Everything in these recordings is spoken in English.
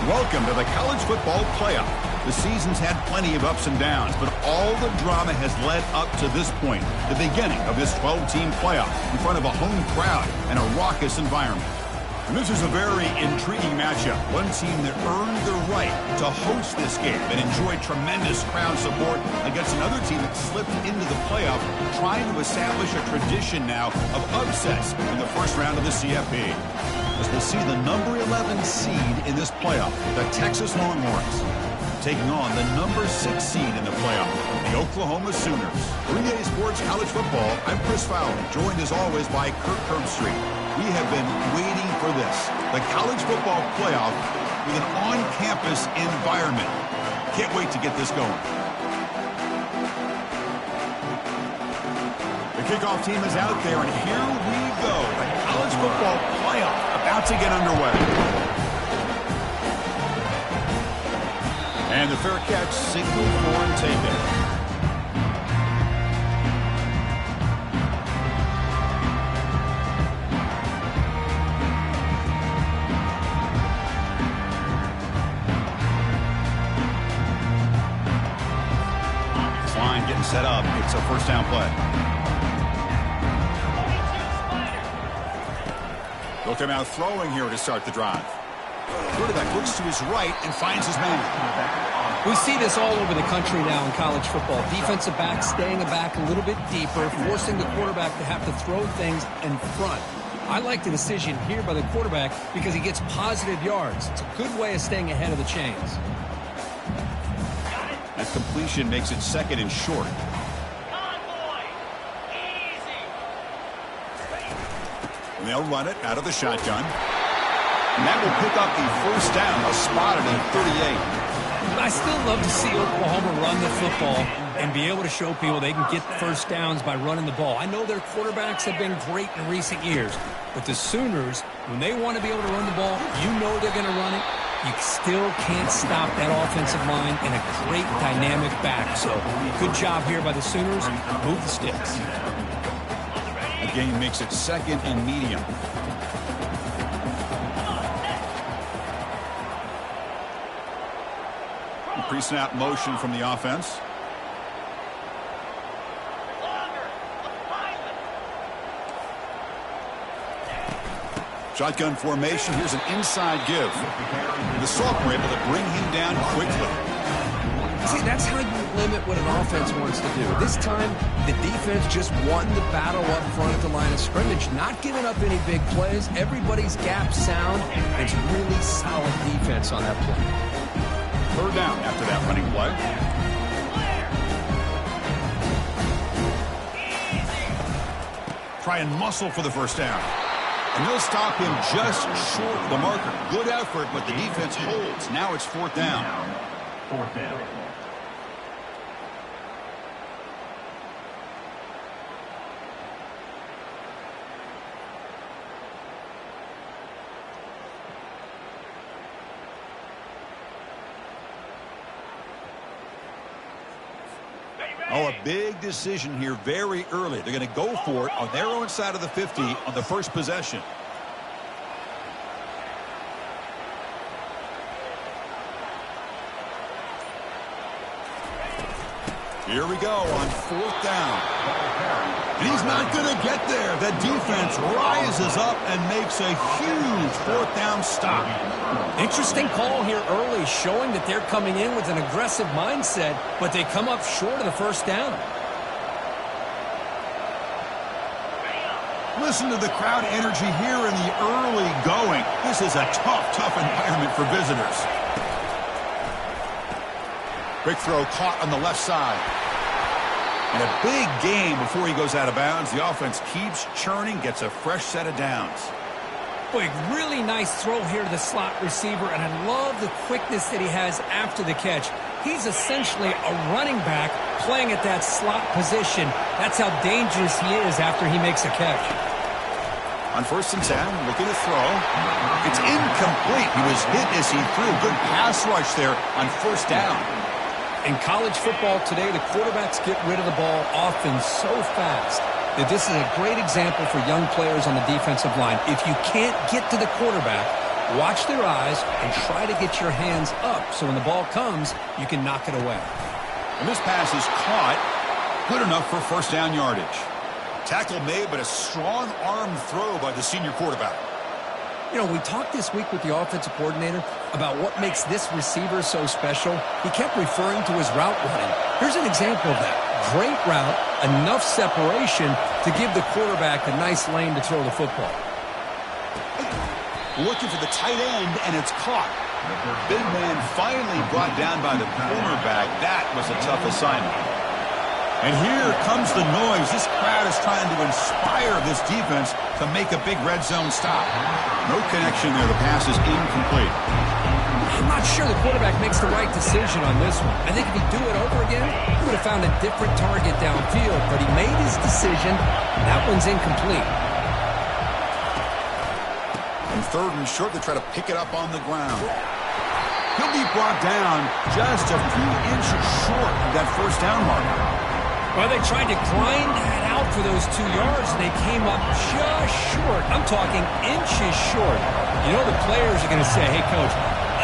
Welcome to the College Football Playoff. The season's had plenty of ups and downs, but all the drama has led up to this point, the beginning of this 12-team playoff in front of a home crowd and a raucous environment. And this is a very intriguing matchup. One team that earned the right to host this game and enjoyed tremendous crowd support against another team that slipped into the playoff, trying to establish a tradition now of upsets in the first round of the CFP. As we'll see the number 11 seed in this playoff, the Texas Longhorns, taking on the number 6 seed in the playoff, the Oklahoma Sooners. 3A Sports College Football, I'm Chris Fowler, joined as always by Kirk Herbstreit. We have been waiting for this, the College Football Playoff with an on-campus environment. Can't wait to get this going. The kickoff team is out there, and here we go. The College Football Playoff about to get underway. And the fair catch, signal for and taken. Line getting set up. It's a first down play. They'll come out throwing here to start the drive. Quarterback looks to his right and finds his man. We see this all over the country now in college football. Defensive backs staying back a little bit deeper, forcing the quarterback to have to throw things in front. I like the decision here by the quarterback because he gets positive yards. It's a good way of staying ahead of the chains. That completion makes it second and short. And they'll run it out of the shotgun. And that will pick up the first down. They'll spot it at 38. I still love to see Oklahoma run the football and be able to show people they can get first downs by running the ball. I know their quarterbacks have been great in recent years, but the Sooners, when they want to be able to run the ball, you know they're going to run it. You still can't stop that offensive line and a great dynamic back. So good job here by the Sooners. Move the sticks. The game makes it second and medium. Pre-snap motion from the offense. Shotgun formation. Here's an inside give. The sophomore able to bring him down quickly. See, that's how you limit what an offense wants to do. This time, the defense just won the battle up front at the line of scrimmage, not giving up any big plays. Everybody's gap sound. It's really solid defense on that play. Third down after that running play. Try and muscle for the first down. And they'll stop him just short of the marker. Good effort, but the defense holds. Now it's fourth down. Fourth down. Oh, a big decision here very early. They're going to go for it on their own side of the 50 on the first possession. Here we go on fourth down. And he's not going to get there. The defense rises up and makes a huge fourth down stop. Interesting call here early, showing that they're coming in with an aggressive mindset, but they come up short of the first down. Listen to the crowd energy here in the early going. This is a tough environment for visitors. Quick throw caught on the left side. And a big game before he goes out of bounds. The offense keeps churning, gets a fresh set of downs. Boy, really nice throw here to the slot receiver, and I love the quickness that he has after the catch. He's essentially a running back playing at that slot position. That's how dangerous he is after he makes a catch. On first and 10, looking to throw. It's incomplete. He was hit as he threw. Good pass rush there on first down. In college football today, the quarterbacks get rid of the ball often so fast that this is a great example for young players on the defensive line. If you can't get to the quarterback, Watch their eyes and try to get your hands up so when the ball comes, you can knock it away. And this pass is caught. Good enough for first down yardage. Tackle made, but a strong arm throw by the senior quarterback. You know, we talked this week with the offensive coordinator about what makes this receiver so special. He kept referring to his route running. Here's an example of that. Great route, enough separation to give the quarterback a nice lane to throw the football. Looking for the tight end, and it's caught. Big man finally brought down by the cornerback. That was a tough assignment. And here comes the noise. This crowd is trying to inspire this defense to make a big red zone stop. No connection there. The pass is incomplete. I'm not sure the quarterback makes the right decision on this one. I think if he'd do it over again, he would have found a different target downfield. But he made his decision. That one's incomplete. And third and short, they try to pick it up on the ground. He'll be brought down just a few inches short of that first down mark. Well, they tried to grind that out for those 2 yards, and they came up just short. I'm talking inches short. You know the players are going to say, hey, Coach,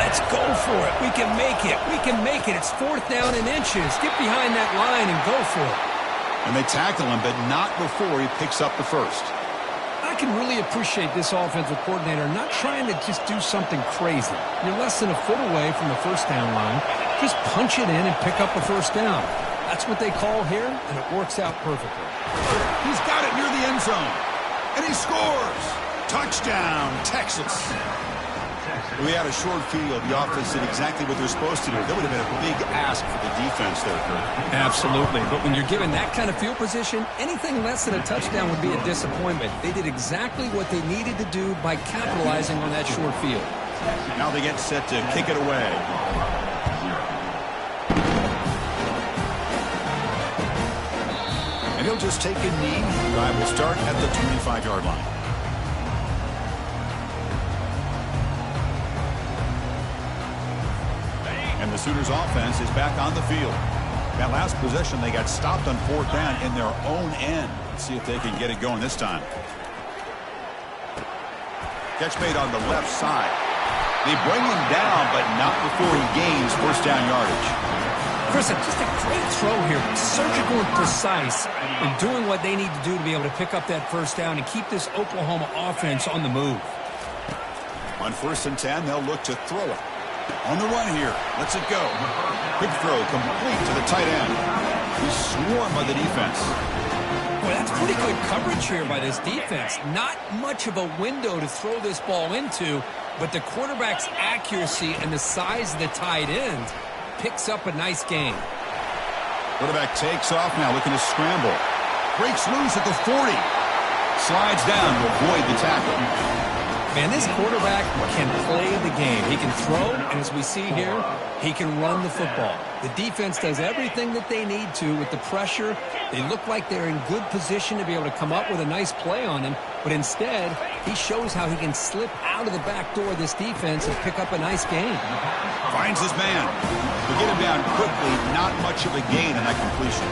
let's go for it. We can make it. We can make it. It's fourth down in inches. Get behind that line and go for it. And they tackle him, but not before he picks up the first. I can really appreciate this offensive coordinator not trying to just do something crazy. You're less than a foot away from the first down line. Just punch it in and pick up a first down. That's what they call here, and it works out perfectly. He's got it near the end zone, and he scores. Touchdown, Texas. We had a short field. The offense did exactly what they're supposed to do. That would have been a big ask for the defense there, Kurt. Absolutely. But when you're given that kind of field position, anything less than a touchdown would be a disappointment. They did exactly what they needed to do by capitalizing on that short field. Now they get set to kick it away. And he'll just take a knee. Drive will start at the 25-yard line. And the Sooners offense is back on the field. That last possession, they got stopped on fourth down in their own end. Let's see if they can get it going this time. Catch made on the left side. They bring him down, but not before he gains first down yardage. Chris, just a great throw here. Surgical and precise in doing what they need to do to be able to pick up that first down and keep this Oklahoma offense on the move. On 1st and 10, they'll look to throw it. On the run here. Let's it go. Quick throw complete to the tight end. He's swarmed by the defense. Boy, that's pretty good coverage here by this defense. Not much of a window to throw this ball into, but the quarterback's accuracy and the size of the tight end picks up a nice gain. Quarterback takes off now, looking to scramble. Breaks loose at the 40. Slides down to avoid the tackle. Man, this quarterback can play the game. He can throw, and as we see here, he can run the football. The defense does everything that they need to with the pressure. They look like they're in good position to be able to come up with a nice play on him, but instead, he shows how he can slip out of the back door of this defense and pick up a nice gain. Finds his man. To get him down quickly, not much of a gain in that completion.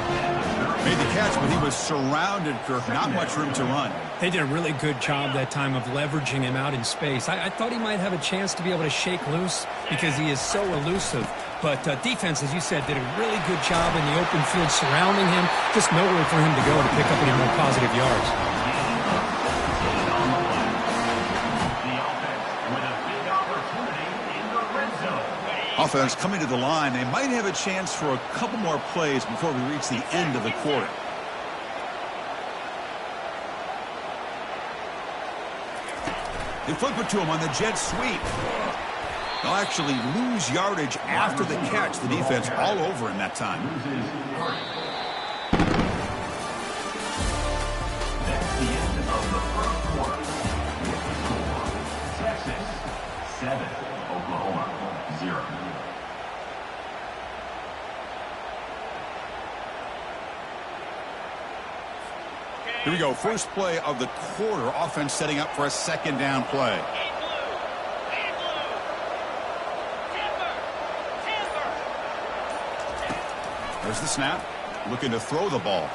Made the catch, but he was surrounded, Kirk. Not much room to run. They did a really good job that time of leveraging him out in space. I thought he might have a chance to be able to shake loose because he is so elusive. But defense, as you said, did a really good job in the open field surrounding him. Just nowhere for him to go to pick up any more positive yards. Offense coming to the line. They might have a chance for a couple more plays before we reach the end of the quarter. They flip it to him on the jet sweep. They'll actually lose yardage after the catch. The defense all over him that time. That's the end of the first quarter. Texas 7, Oklahoma 0. Here we go. First play of the quarter. Offense setting up for a second down play. There's the snap. Looking to throw the ball.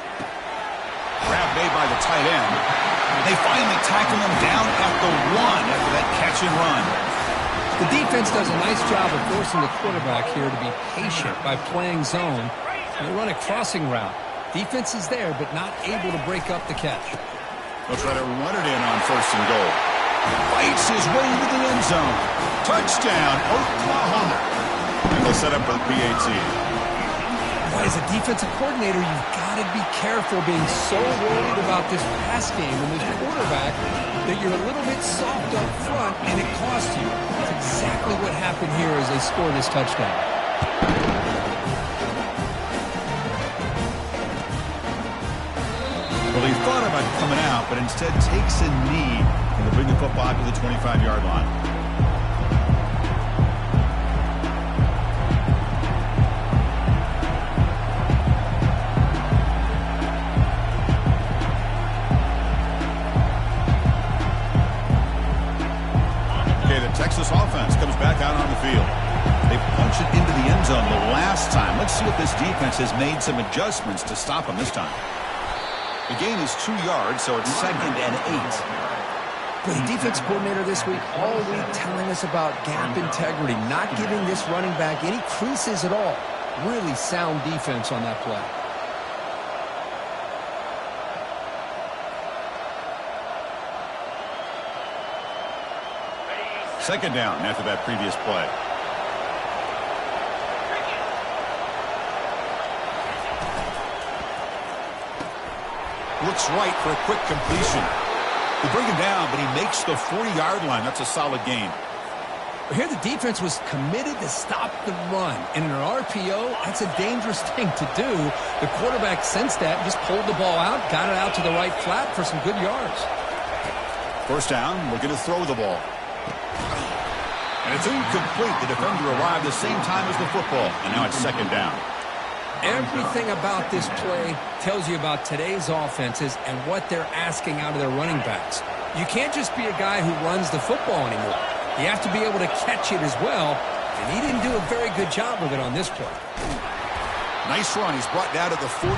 Grab made by the tight end. They finally tackle him down at the 1 after that catch and run. The defense does a nice job of forcing the quarterback here to be patient by playing zone. And they run a crossing route. Defense is there, but not able to break up the catch. They'll try to run it in on 1st and goal. Fights his way into the end zone. Touchdown, Oklahoma. And they'll set up for the PAT. As a defensive coordinator, you've got to be careful being so worried about this pass game and this quarterback that you're a little bit soft up front and it costs you. That's exactly what happened here as they score this touchdown. Well, he thought about coming out, but instead takes a knee and will bring the football to the 25-yard line. Texas offense comes back out on the field. They punch it into the end zone the last time. Let's see if this defense has made some adjustments to stop them this time. The gain is 2 yards, so it's 2nd and 8. The defense coordinator this week all week telling us about gap integrity, not giving this running back any creases at all. Really sound defense on that play. Second down after that previous play. Looks right for a quick completion. They bring him down, but he makes the 40-yard line. That's a solid gain. Here the defense was committed to stop the run. And in an RPO, that's a dangerous thing to do. The quarterback sensed that, just pulled the ball out, got it out to the right flat for some good yards. First down, looking to throw the ball. And it's incomplete. The defender arrived the same time as the football. And now it's second down. Everything about this play tells you about today's offenses and what they're asking out of their running backs. You can't just be a guy who runs the football anymore. You have to be able to catch it as well. And he didn't do a very good job of it on this play. Nice run. He's brought down to the 44.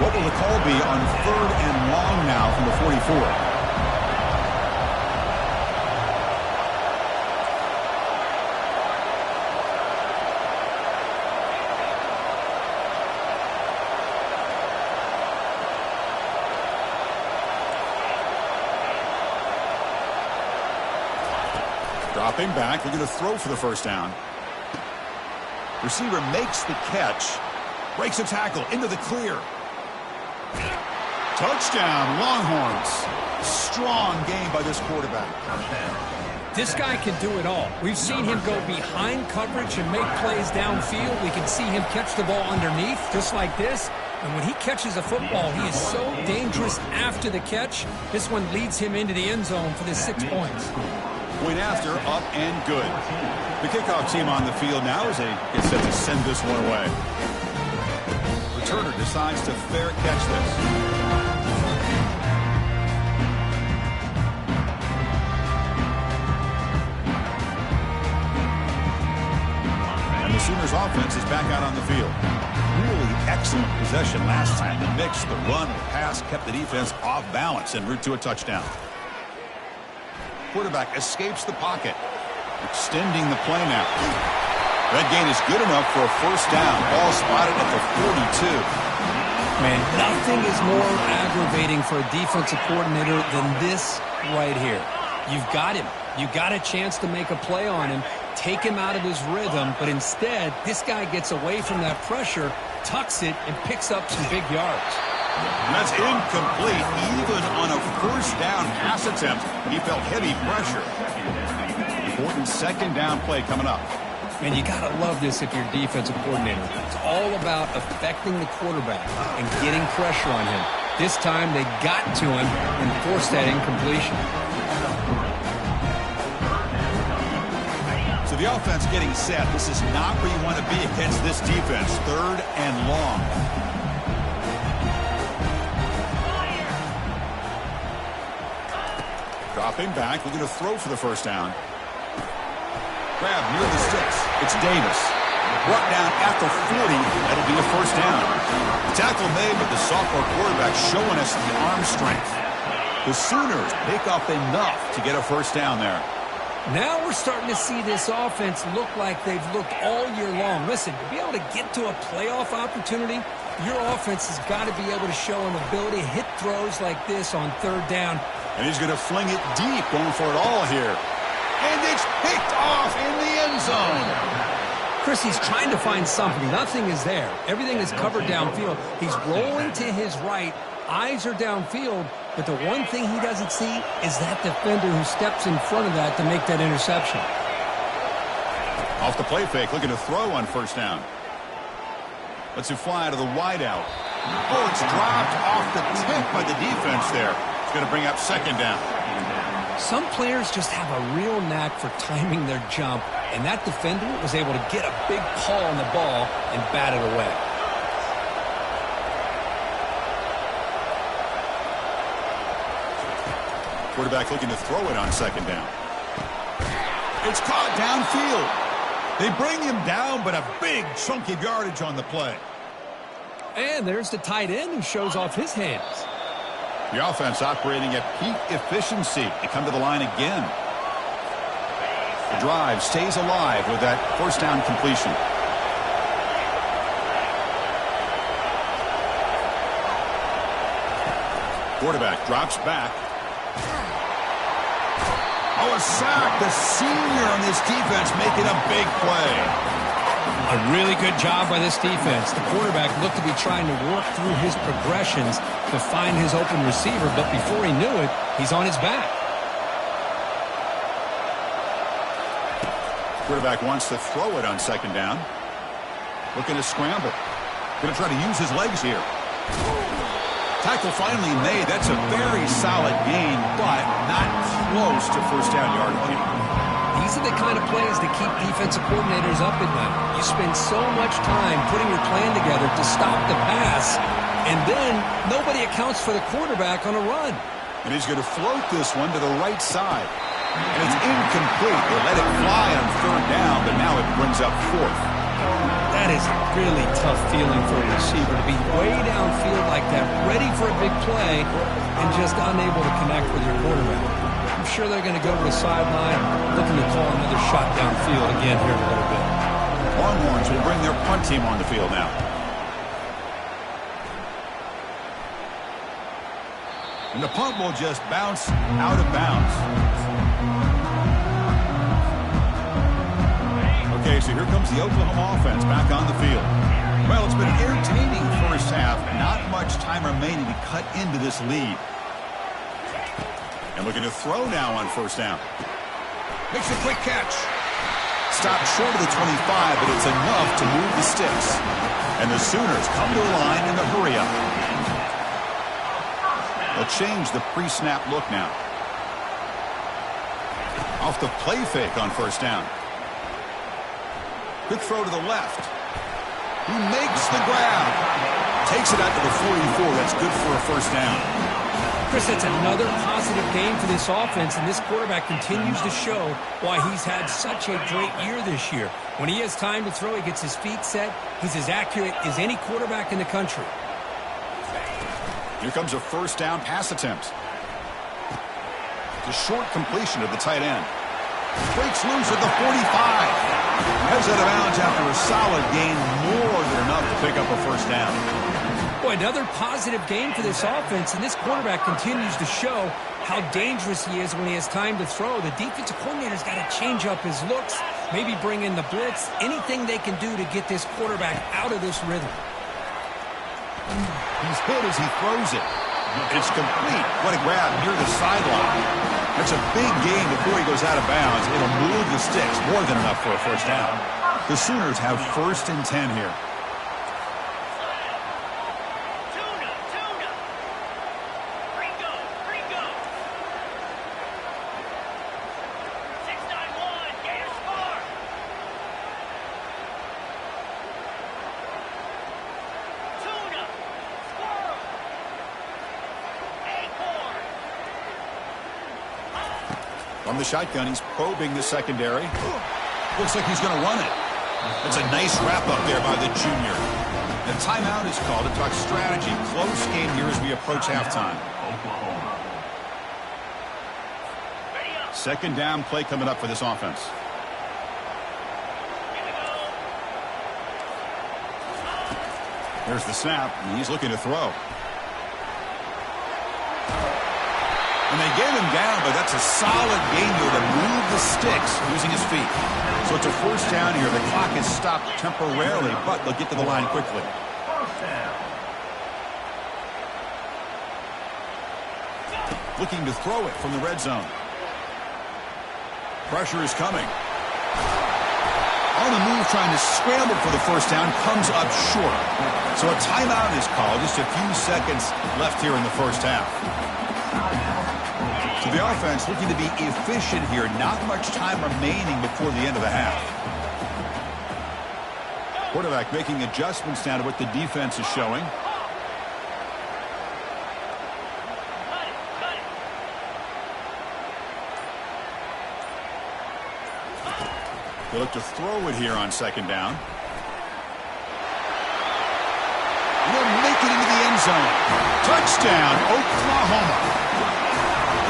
What will the call be on 3rd and long now from the 44? Dropping back, they're going to throw for the first down. Receiver makes the catch, breaks a tackle into the clear. Touchdown, Longhorns. Strong game by this quarterback. This guy can do it all. We've seen him go behind coverage and make plays downfield. We can see him catch the ball underneath, just like this. And when he catches a football, he is so dangerous after the catch. This one leads him into the end zone for the 6 points. Point after, up and good. The kickoff team on the field now as they get set to send this one away. Returner decides to fair catch this. And the Sooners offense is back out on the field. Really excellent possession last time. The mix, the run, the pass kept the defense off balance en route to a touchdown. Quarterback escapes the pocket, extending the play now. That gain is good enough for a first down. Ball spotted at the 42. Man, nothing is more aggravating for a defensive coordinator than this right here. You've got him. You got a chance to make a play on him, take him out of his rhythm, but instead, this guy gets away from that pressure, tucks it, and picks up some big yards. And that's incomplete. Even on a first down pass attempt, he felt heavy pressure. Important second down play coming up. And you got to love this if you're a defensive coordinator. It's all about affecting the quarterback and getting pressure on him. This time they got to him and forced that incompletion. So the offense getting set. This is not where you want to be against this defense. 3rd and long. Dropping back, looking to throw for the first down. Grab near the sticks. It's Davis. Brought down at the 40. That'll be a first down. Tackle made, but the sophomore quarterback showing us the arm strength. The Sooners pick up enough to get a first down there. Now we're starting to see this offense look like they've looked all year long. Listen, to be able to get to a playoff opportunity, your offense has got to be able to show an ability to hit throws like this on third down. And he's going to fling it deep, going for it all here. And it's picked off in the end zone. Chris, he's trying to find something. Nothing is there. Everything is covered downfield. He's rolling to his right. Eyes are downfield. But the one thing he doesn't see is that defender who steps in front of that to make that interception. Off the play fake, looking to throw on first down. Lets it fly to the wideout. Oh, it's dropped off the tip by the defense there. It's going to bring up second down. Some players just have a real knack for timing their jump, and that defender was able to get a big paw on the ball and bat it away. Quarterback looking to throw it on second down. It's caught downfield. They bring him down, but a big chunk of yardage on the play. And there's the tight end who shows off his hands. The offense operating at peak efficiency. They come to the line again. The drive stays alive with that first down completion. Quarterback drops back. Oh, a sack. The senior on this defense making a big play. A really good job by this defense. The quarterback looked to be trying to work through his progressions to find his open receiver, but before he knew it, he's on his back. Quarterback wants to throw it on second down. Looking to scramble. Going to try to use his legs here. Tackle finally made. That's a very solid gain, but not close to first down yardage. These are the kind of plays that keep defensive coordinators up at night. You spend so much time putting your plan together to stop the pass, and then nobody accounts for the quarterback on a run. And he's going to float this one to the right side. And it's incomplete. They let it fly on third down, but now it brings up fourth. That is a really tough feeling for a receiver to be way downfield like that, ready for a big play, and just unable to connect with your quarterback. I'm sure they're going to go to the sideline looking to call another shot downfield again here in a little bit. Longhorns will bring their punt team on the field now. And the punt will just bounce out of bounds. Okay, so here comes the Oklahoma offense back on the field. Well, it's been an entertaining first half. Not much time remaining to cut into this lead. And looking to throw now on first down. Makes a quick catch. Stopped short of the 25, but it's enough to move the sticks. And the Sooners come to the line in the hurry-up. They'll change the pre-snap look now. Off the play fake on first down. Quick throw to the left. He makes the grab. Takes it out to the 44. That's good for a first down. Chris, that's another positive game for this offense, and this quarterback continues to show why he's had such a great year this year. When he has time to throw, he gets his feet set. He's as accurate as any quarterback in the country. Here comes a first down pass attempt. The short completion of the tight end. Breaks loose at the 45. Heads out of bounds after a solid gain, more than enough to pick up a first down. Boy, another positive game for this offense, and this quarterback continues to show how dangerous he is when he has time to throw. The defensive coordinator's got to change up his looks, maybe bring in the blitz, anything they can do to get this quarterback out of this rhythm. He's hit as he throws it. It's complete. What a grab near the sideline. That's a big gain before he goes out of bounds. It'll move the sticks, more than enough for a first down. The Sooners have 1st and 10 here. From the shotgun, he's probing the secondary. Looks like he's going to run it. That's a nice wrap-up there by the junior. The timeout is called to talk strategy. Close game here as we approach halftime. Second down play coming up for this offense. There's the snap, and he's looking to throw. And they gave him down, but that's a solid gain here to move the sticks using his feet. So it's a first down here. The clock is stopped temporarily, but they'll get to the line quickly. Looking to throw it from the red zone. Pressure is coming. On the move, trying to scramble for the first down, comes up short. So a timeout is called. Just a few seconds left here in the first half. So the offense looking to be efficient here. Not much time remaining before the end of the half. Quarterback making adjustments now to what the defense is showing. They look to throw it here on second down. And they'll make it into the end zone. Touchdown, Oklahoma.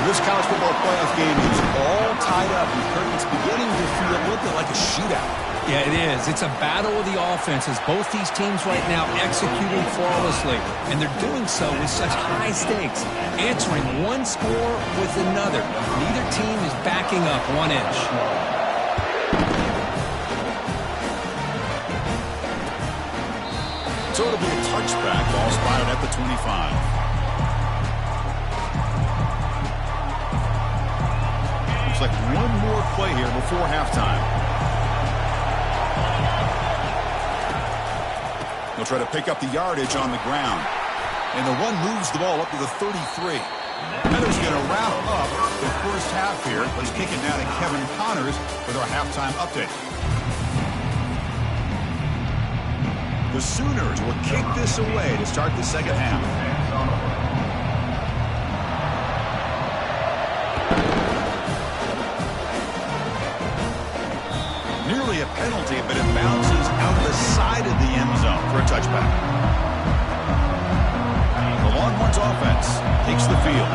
This college football playoff game is all tied up. It's beginning to feel a little bit like a shootout. Yeah, it is. It's a battle of the offenses. Both these teams right now executing flawlessly, and they're doing so with such high stakes, answering one score with another. Neither team is backing up 1 inch. So it'll be a touchback. Ball spotted at the 25. Looks like one more play here before halftime. They'll try to pick up the yardage on the ground. And the one moves the ball up to the 33. Heather's going to wrap up the first half here. Let's kick it now to Kevin Connors with our halftime update. The Sooners will kick this away to start the second half. Nearly a penalty, but it bounces out the side of the end zone for a touchback. The Longhorns offense takes the field.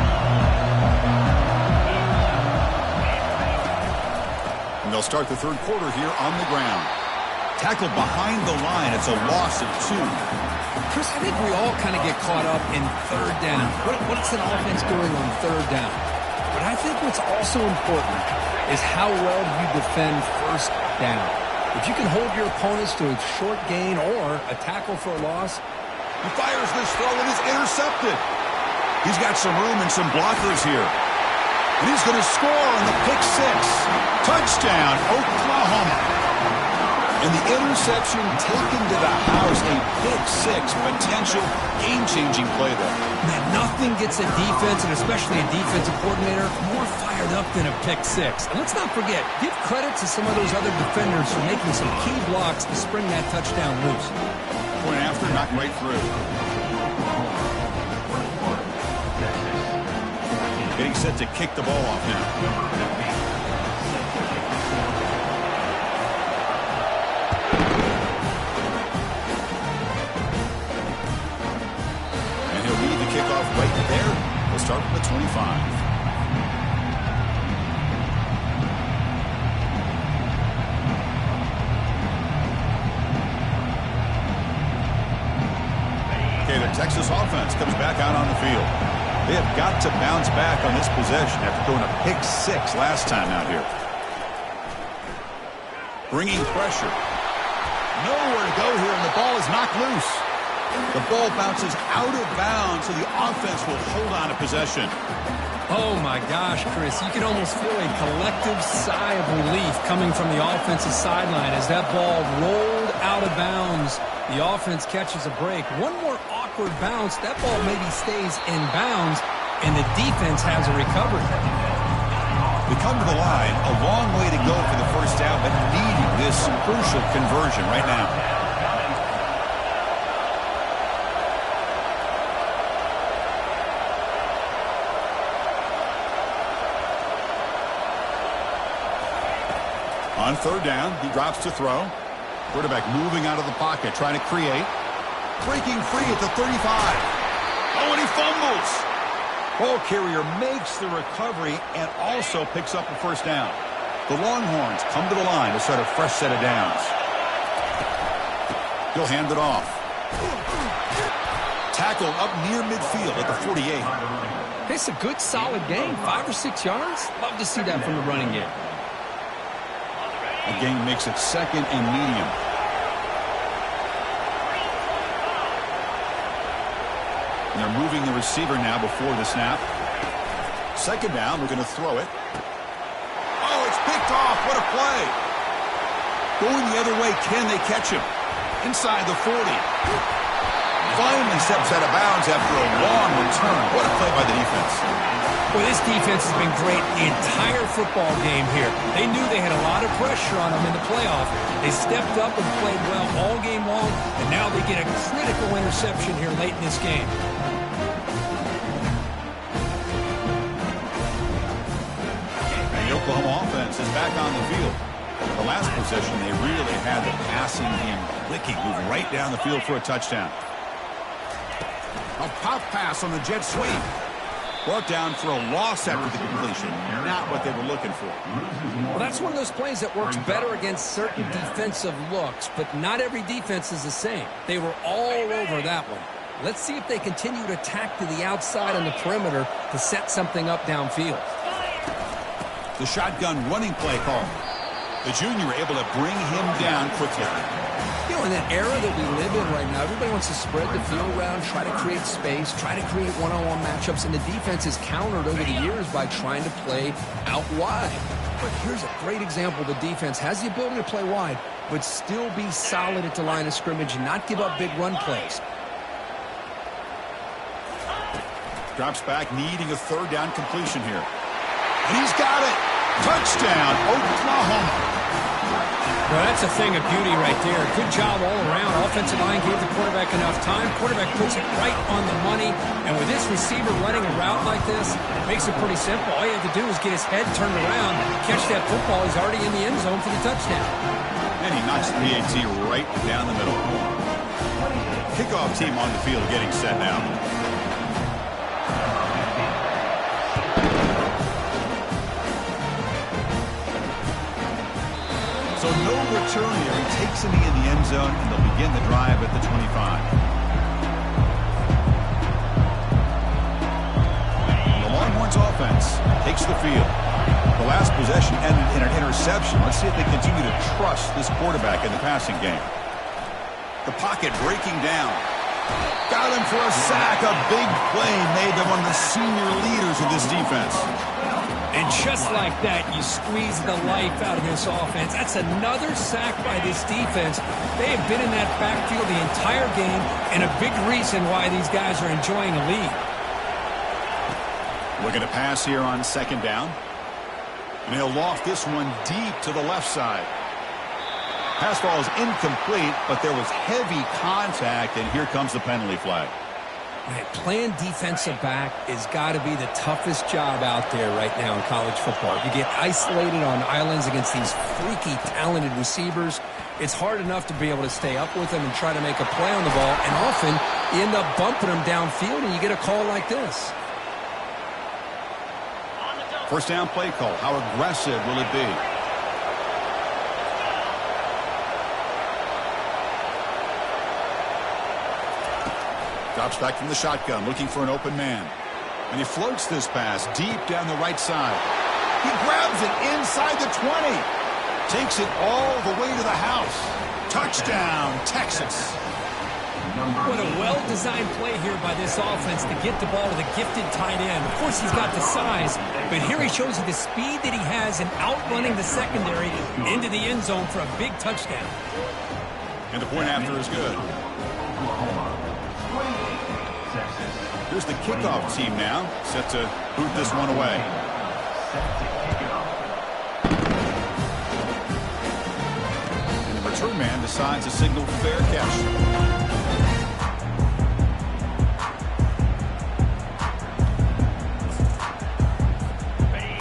And they'll start the third quarter here on the ground. Tackled behind the line. It's a loss of 2. Chris, I think we all kind of get caught up in third down. What's an offense doing on third down? But I think what's also important is how well you defend first down. If you can hold your opponents to a short gain or a tackle for a loss. He fires this throw and is intercepted. He's got some room and some blockers here. And he's going to score on the pick 6. Touchdown, Oklahoma. And the interception taken to the house, a pick 6, potential game-changing play there. Man, nothing gets a defense, and especially a defensive coordinator, more fired up than a pick 6. And let's not forget, give credit to some of those other defenders for making some key blocks to spring that touchdown loose. Point after, knocked right through. Getting set to kick the ball off now. Kickoff right there. We'll start from the 25. Okay, the Texas offense comes back out on the field. They have got to bounce back on this possession after throwing a pick 6 last time out here. Bringing pressure. Nowhere to go here, and the ball is knocked loose. The ball bounces out of bounds, so the offense will hold on to possession. Oh, my gosh, Chris. You can almost feel a collective sigh of relief coming from the offensive sideline as that ball rolled out of bounds. The offense catches a break. One more awkward bounce. That ball maybe stays in bounds, and the defense has a recovery. We come to the line. A long way to go for the first down, but needing this crucial conversion right now. On third down, he drops to throw. Quarterback moving out of the pocket, trying to create. Breaking free at the 35. Oh, and he fumbles. Ball carrier makes the recovery and also picks up a first down. The Longhorns come to the line to start a fresh set of downs. He'll hand it off. Tackle up near midfield at the 48. It's a good, solid game. 5 or 6 yards. Love to see that from the running game. The game makes it second and medium. And they're moving the receiver now before the snap. Second down, we're going to throw it. Oh, it's picked off. What a play. Going the other way, can they catch him? Inside the 40. Finally steps out of bounds after a long return. What a play by the defense. Well, this defense has been great the entire football game here. They knew they had a lot of pressure on them in the playoff. They stepped up and played well all game long, and now they get a critical interception here late in this game. And the Oklahoma offense is back on the field. The last possession, they really had the passing game clicking, moving right down the field for a touchdown. A pop pass on the jet sweep. Brought down for a loss after the completion. Not what they were looking for. Well, that's one of those plays that works better against certain defensive looks, but not every defense is the same. They were all over that one. Let's see if they continue to attack to the outside on the perimeter to set something up downfield. The shotgun running play call. The junior able to bring him down quickly. You know, in that era that we live in right now, everybody wants to spread the field around, try to create space, try to create one-on-one matchups, and the defense is countered over the years by trying to play out wide. But here's a great example. The defense has the ability to play wide, but still be solid at the line of scrimmage and not give up big run plays. Drops back, needing a third down completion here. And he's got it. Touchdown, Oklahoma. Well, that's a thing of beauty right there. Good job all around. Offensive line gave the quarterback enough time. Quarterback puts it right on the money. And with this receiver running a route like this, it makes it pretty simple. All you have to do is get his head turned around, catch that football. He's already in the end zone for the touchdown. And he knocks the PAT right down the middle. Kickoff team on the field getting set now. So no return here. He takes a knee in the end zone, and they'll begin the drive at the 25. The Longhorns offense takes the field. The last possession ended in an interception. Let's see if they continue to trust this quarterback in the passing game. The pocket breaking down. Got him for a sack. A big play made them one of the senior leaders of this defense. And just like that, you squeeze the life out of this offense. That's another sack by this defense. They have been in that backfield the entire game, and a big reason why these guys are enjoying a lead. Looking to pass here on second down. And he'll loft this one deep to the left side. Pass ball is incomplete, but there was heavy contact, and here comes the penalty flag. Man, playing defensive back has got to be the toughest job out there right now in college football. You get isolated on islands against these freaky, talented receivers. It's hard enough to be able to stay up with them and try to make a play on the ball, and often you end up bumping them downfield, and you get a call like this. First down play call. How aggressive will it be? Drops back from the shotgun, looking for an open man. And he floats this pass deep down the right side. He grabs it inside the 20. Takes it all the way to the house. Touchdown, Texas. What a well-designed play here by this offense to get the ball to the gifted tight end. Of course, he's got the size, but here he shows you the speed that he has in outrunning the secondary into the end zone for a big touchdown. And the point after is good. Here's the kickoff team now, set to boot this one away. And the return man decides to signal fair catch.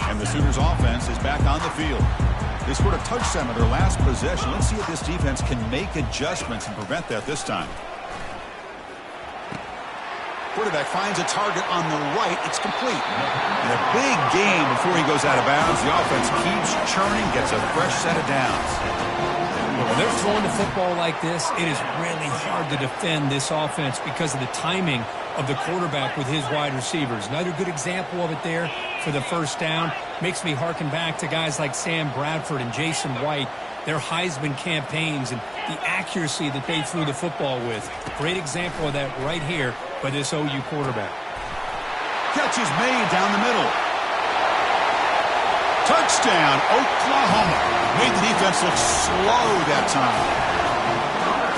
And the Sooners offense is back on the field. They scored a touchdown on their last possession. Let's see if this defense can make adjustments and prevent that this time. Quarterback finds a target on the right. It's complete. And a big gain before he goes out of bounds. The offense keeps churning, gets a fresh set of downs. When they're throwing the football like this, it is really hard to defend this offense because of the timing of the quarterback with his wide receivers. Another good example of it there for the first down. Makes me harken back to guys like Sam Bradford and Jason White, their Heisman campaigns and the accuracy that they threw the football with. Great example of that right here by this OU quarterback. Catch is made down the middle. Touchdown, Oklahoma. Made the defense look slow that time.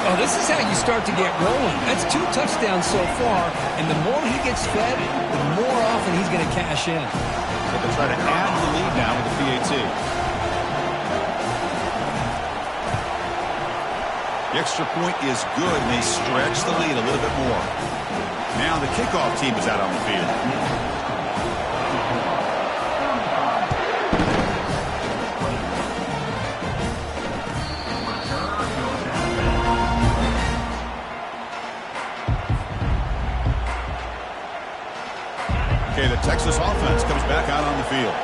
Oh, this is how you start to get rolling. That's 2 touchdowns so far, and the more he gets fed, the more often he's going to cash in. But they try to add to the lead now with the PAT. The extra point is good, and they stretch the lead a little bit more. Now the kickoff team is out on the field. Okay, the Texas offense comes back out on the field.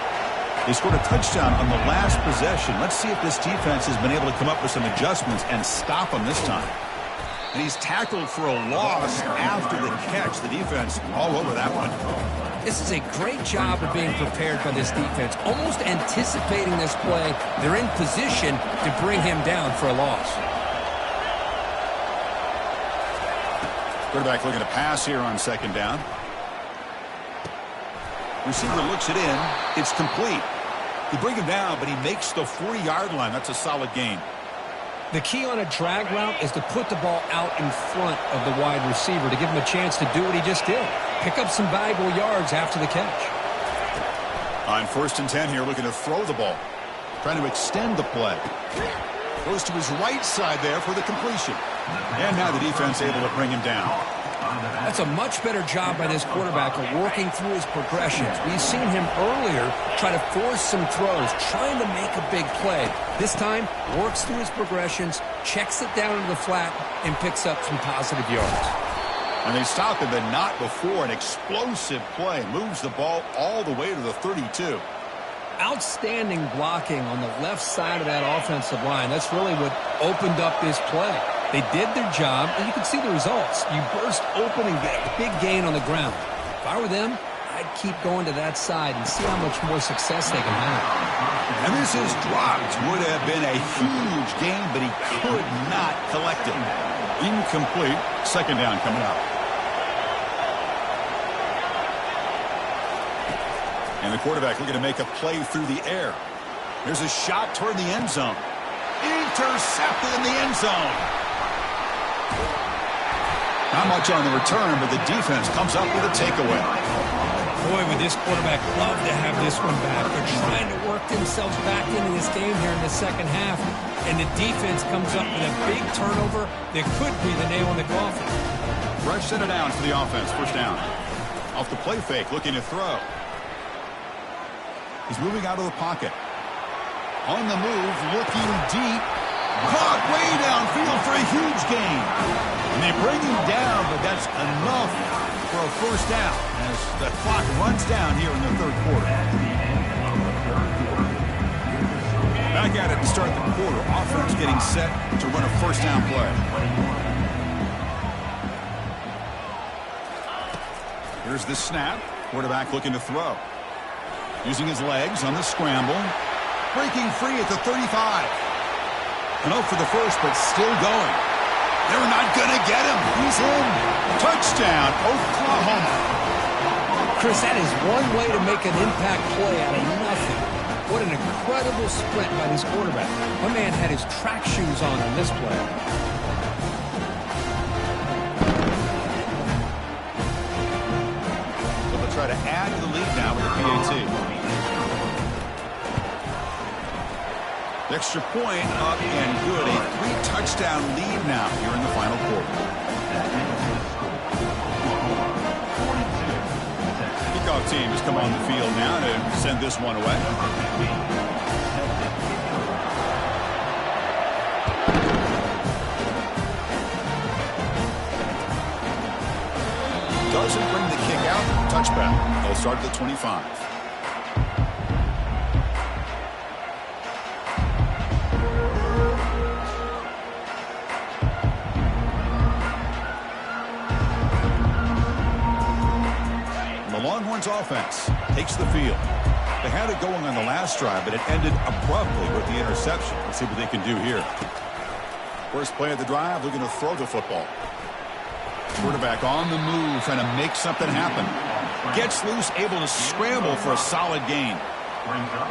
They scored a touchdown on the last possession. Let's see if this defense has been able to come up with some adjustments and stop them this time. And he's tackled for a loss after the catch. The defense all over that one. This is a great job of being prepared by this defense. Almost anticipating this play, they're in position to bring him down for a loss. Quarterback looking to pass here on second down. Receiver looks it in. It's complete. They bring him down, but he makes the 40-yard line. That's a solid gain. The key on a drag route is to put the ball out in front of the wide receiver to give him a chance to do what he just did. Pick up some valuable yards after the catch. On 1st and 10 here, looking to throw the ball. Trying to extend the play. Goes to his right side there for the completion. And now the defense able to bring him down. That's a much better job by this quarterback of working through his progressions. We've seen him earlier try to force some throws, trying to make a big play. This time, works through his progressions, checks it down into the flat, and picks up some positive yards. And they stop him, but not before. An explosive play. Moves the ball all the way to the 32. Outstanding blocking on the left side of that offensive line. That's really what opened up this play. They did their job, and you can see the results. You burst open and get a big gain on the ground. If I were them, I'd keep going to that side and see how much more success they can have. And this is dropped. Would have been a huge gain, but he could not collect it. Incomplete. Second down coming up. And the quarterback looking to make a play through the air. There's a shot toward the end zone. Intercepted in the end zone. Not much on the return, but the defense comes up with a takeaway. Boy, would this quarterback love to have this one back. They're trying to work themselves back into this game here in the second half, and the defense comes up with a big turnover that could be the nail in the coffin. Fresh set it down for the offense. First down. Off the play fake, looking to throw. He's moving out of the pocket. On the move, looking deep. Caught way downfield for a huge gain. And they bring him down, but that's enough for a first down as the clock runs down here in the third quarter. Back at it to start the quarter. Offense getting set to run a first down play. Here's the snap. Quarterback looking to throw. Using his legs on the scramble. Breaking free at the 35. An out for the first, but still going. They're not going to get him. He's in. Touchdown, Oklahoma. Chris, that is one way to make an impact play out of nothing. What an incredible sprint by this quarterback. My man had his track shoes on this play. So they'll try to add to the lead now with the PAT. Extra point up and good. A 3-touchdown lead now here in the final quarter. Kickoff team has come on the field now to send this one away. Doesn't bring the kick out. Touchback. They'll start at the 25. Longhorns offense takes the field. They had it going on the last drive, but it ended abruptly with the interception. Let's see what they can do here. First play of the drive, looking to throw the football. Quarterback on the move, trying to make something happen. Gets loose, able to scramble for a solid gain.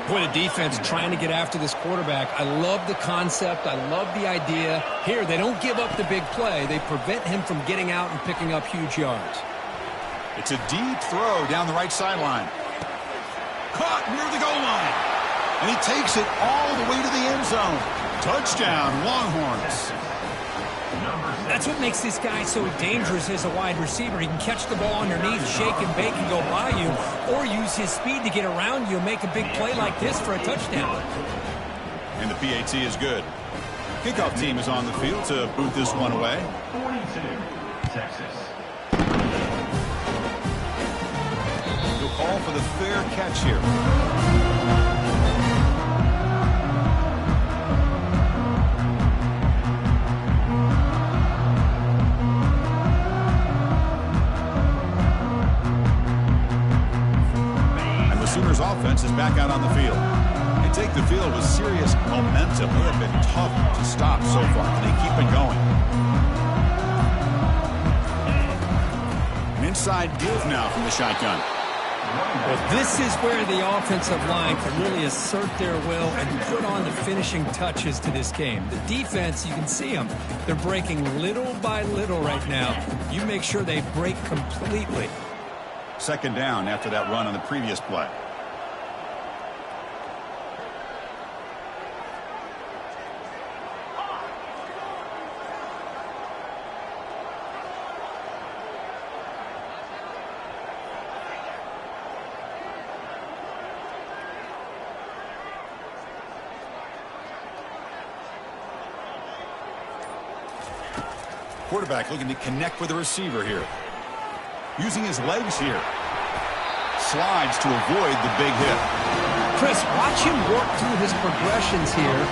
Boy, the defense trying to get after this quarterback. I love the concept. I love the idea. Here, they don't give up the big play. They prevent him from getting out and picking up huge yards. It's a deep throw down the right sideline. Caught near the goal line. And he takes it all the way to the end zone. Touchdown, Longhorns. That's what makes this guy so dangerous as a wide receiver. He can catch the ball underneath, shake and bake and go by you, or use his speed to get around you and make a big play like this for a touchdown. And the PAT is good. Kickoff team is on the field to boot this one away. 42, Texas. Call for the fair catch here. And the Sooners offense is back out on the field. They take the field with serious momentum. They have been tough to stop so far, and they keep it going. An inside give now from the shotgun. Well, this is where the offensive line can really assert their will and put on the finishing touches to this game. The defense, you can see them. They're breaking little by little right now. You make sure they break completely. Second down after that run on the previous play. Quarterback looking to connect with the receiver here. Using his legs here. Slides to avoid the big hit. Chris, watch him work through his progressions here.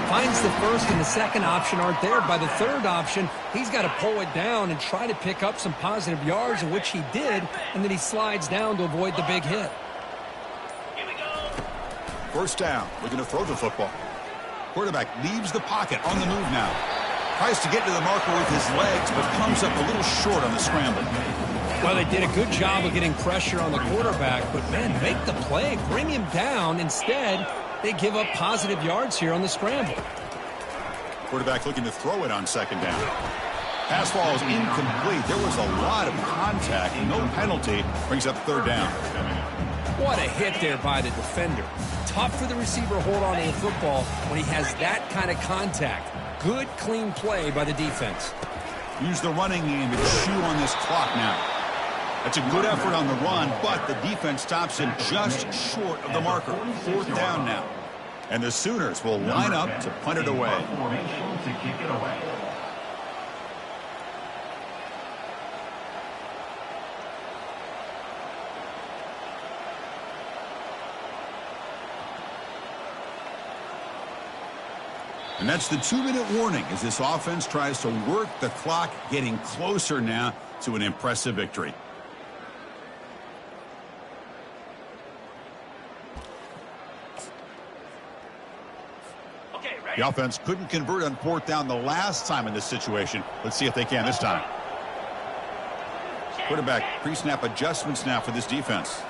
Finds the first and the second option aren't there. By the third option, he's got to pull it down and try to pick up some positive yards, which he did, and then he slides down to avoid the big hit. First down, looking to throw the football. Quarterback leaves the pocket on the move now. Tries to get to the marker with his legs, but comes up a little short on the scramble. Well, they did a good job of getting pressure on the quarterback, but, man, make the play. Bring him down. Instead, they give up positive yards here on the scramble. Quarterback looking to throw it on second down. Pass ball is incomplete. There was a lot of contact. No penalty. Brings up third down. What a hit there by the defender. Tough for the receiver to hold on to the football when he has that kind of contact. Good, clean play by the defense. Use the running game to chew on this clock now. That's a good effort on the run, but the defense stops him just short of the marker. Fourth down now. And the Sooners will line up to punt it away. Formation to kick it away. And that's the 2-minute warning as this offense tries to work the clock, getting closer now to an impressive victory. The offense couldn't convert on fourth down the last time in this situation. Let's see if they can this time. Quarterback pre-snap adjustments now for this defense.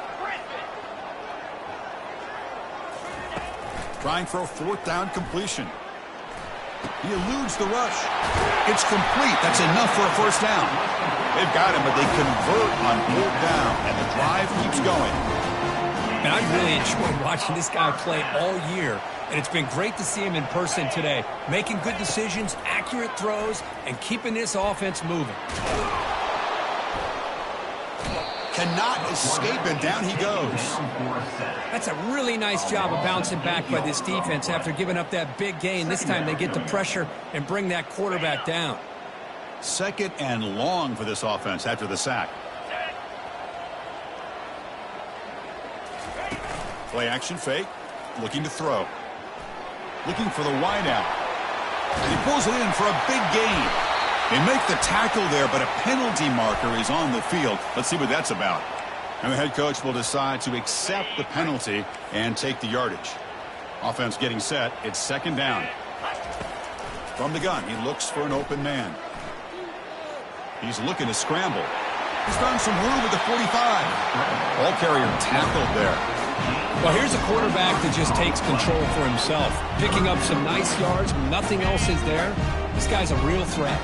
Trying for a fourth down completion. He eludes the rush. It's complete. That's enough for a first down. They've got him, but they convert on fourth down, and the drive keeps going. And I really enjoyed watching this guy play all year, and it's been great to see him in person today, making good decisions, accurate throws, and keeping this offense moving. Cannot escape, and down he goes. That's a really nice job of bouncing back by this defense after giving up that big gain. This time they get the pressure and bring that quarterback down. Second and long for this offense after the sack. Play action fake. Looking to throw. Looking for the wide out. And he pulls it in for a big gain. They make the tackle there, but a penalty marker is on the field. Let's see what that's about. And the head coach will decide to accept the penalty and take the yardage. Offense getting set. It's second down. From the gun, he looks for an open man. He's looking to scramble. He's found some room with the 45. Ball carrier tackled there. Well, here's a quarterback that just takes control for himself. Picking up some nice yards when nothing else is there. This guy's a real threat.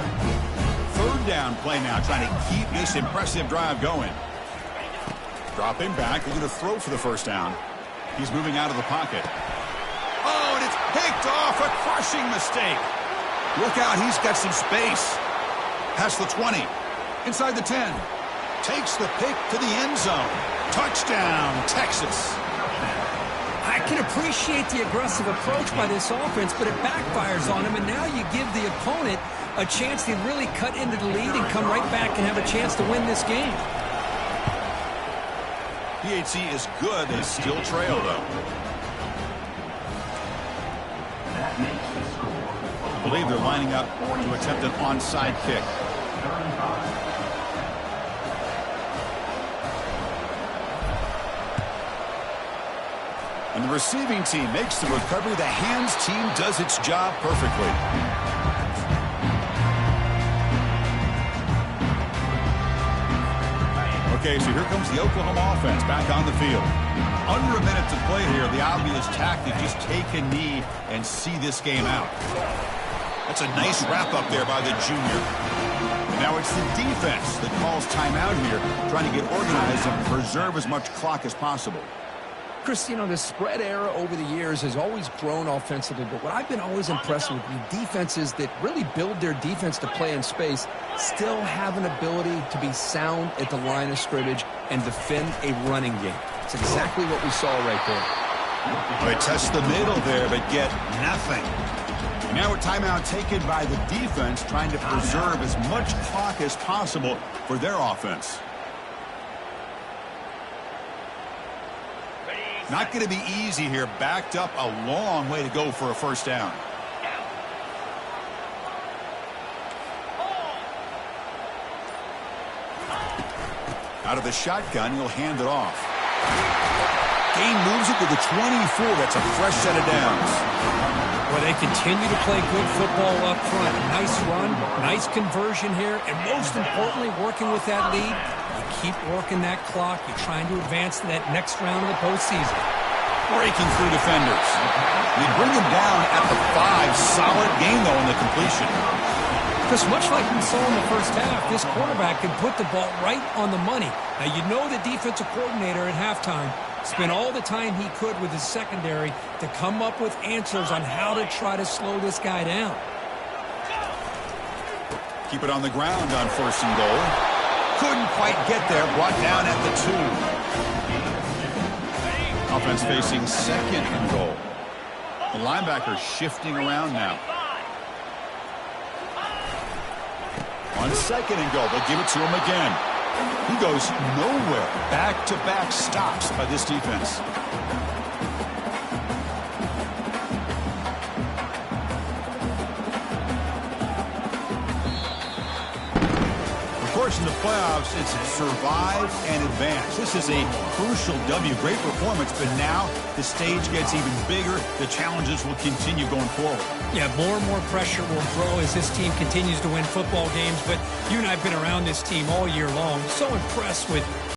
Third down play now, trying to keep this impressive drive going. Dropping back, looking to throw for the first down. He's moving out of the pocket. Oh, and it's picked off. A crushing mistake. Look out, he's got some space. Past the 20. Inside the 10. Takes the pick to the end zone. Touchdown, Texas. I can appreciate the aggressive approach by this offense, but it backfires on him, and now you give the opponent a chance to really cut into the lead and come right back and have a chance to win this game. PHC is good. They still trail, though. I believe they're lining up to attempt an onside kick. And the receiving team makes the recovery. The hands team does its job perfectly. Okay, so here comes the Oklahoma offense back on the field. Under a minute to play here. The obvious tactic, just take a knee and see this game out. That's a nice wrap up there by the junior. And now it's the defense that calls timeout here, trying to get organized and preserve as much clock as possible. Chris, you know, the spread era over the years has always grown offensively, but what I've been always impressed with the defenses that really build their defense to play in space still have an ability to be sound at the line of scrimmage and defend a running game. It's exactly what we saw right there. They test the middle there, but get nothing. Now a timeout taken by the defense, trying to preserve as much clock as possible for their offense. Not going to be easy here. Backed up a long way to go for a first down. Out of the shotgun, he'll hand it off. Gain moves it to the 24. That's a fresh set of downs. Well, they continue to play good football up front. Nice run, nice conversion here, and most importantly, working with that lead, you keep working that clock. You're trying to advance to that next round of the postseason. Breaking through defenders. They bring him down at the 5. Solid gain, though, in the completion. Because much like we saw in the first half, this quarterback can put the ball right on the money. Now, you know the defensive coordinator at halftime spent all the time he could with his secondary to come up with answers on how to try to slow this guy down. Keep it on the ground on first and goal. Couldn't quite get there. Brought down at the 2. Offense facing second and goal. The linebacker shifting around now. On second and goal, they'll give it to him again. He goes nowhere. Back-to-back stops by this defense. Of course, in the playoffs, it's survive and advance. This is a crucial W. Great performance, but now the stage gets even bigger. The challenges will continue going forward. Yeah, more and more pressure will grow as this team continues to win football games, but you and I have been around this team all year long. So impressed with